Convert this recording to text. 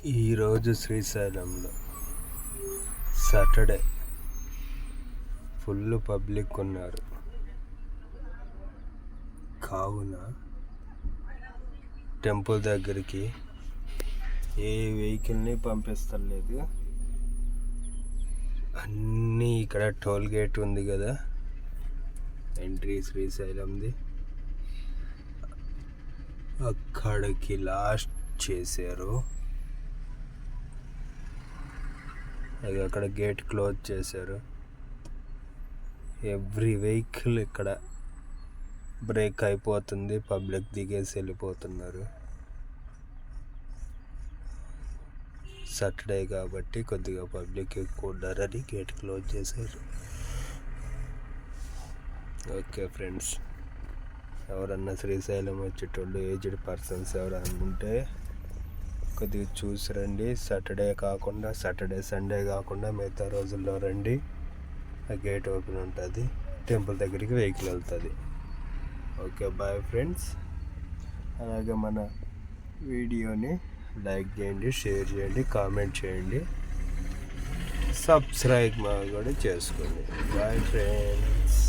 ఈరోజు శ్రీశైలంలో Saturday full public ఉన్నారు. కావున టెంపుల్ దగ్గరికి ఏ వెహికల్ని పంపిస్తలేదు. అన్నీ ఇక్కడ టోల్ గేట్ ఉంది కదా, ఎంట్రీ శ్రీశైలంది, అక్కడికి లాస్ట్ చేశారు. అది అక్కడ గేట్ క్లోజ్ చేశారు. ఎవ్రీ వెహికల్ ఇక్కడ బ్రేక్ అయిపోతుంది, పబ్లిక్ దిగేసి వెళ్ళిపోతున్నారు. సాటర్డే కాబట్టి కొద్దిగా పబ్లిక్ ఎక్కువ ఉన్నారని గేట్ క్లోజ్ చేశారు. ఓకే ఫ్రెండ్స్, ఎవరన్నా శ్రీశైలం వచ్చేటోళ్ళు ఏజ్డ్ పర్సన్స్ ఎవరన్నా ఉంటే కొద్దిగా చూసి రండి. సాటర్డే సండే కాకుండా మిగతా రోజుల్లో రండి. ఆ గేట్ ఓపెన్ ఉంటుంది, టెంపుల్ దగ్గరికి వెహికల్ వెళ్తుంది. Okay bye friends. అలాగే మన వీడియోని లైక్ చేయండి, షేర్ చేయండి, కామెంట్ చేయండి, సబ్స్క్రైబ్ కూడా చేసుకోండి. Bye friends.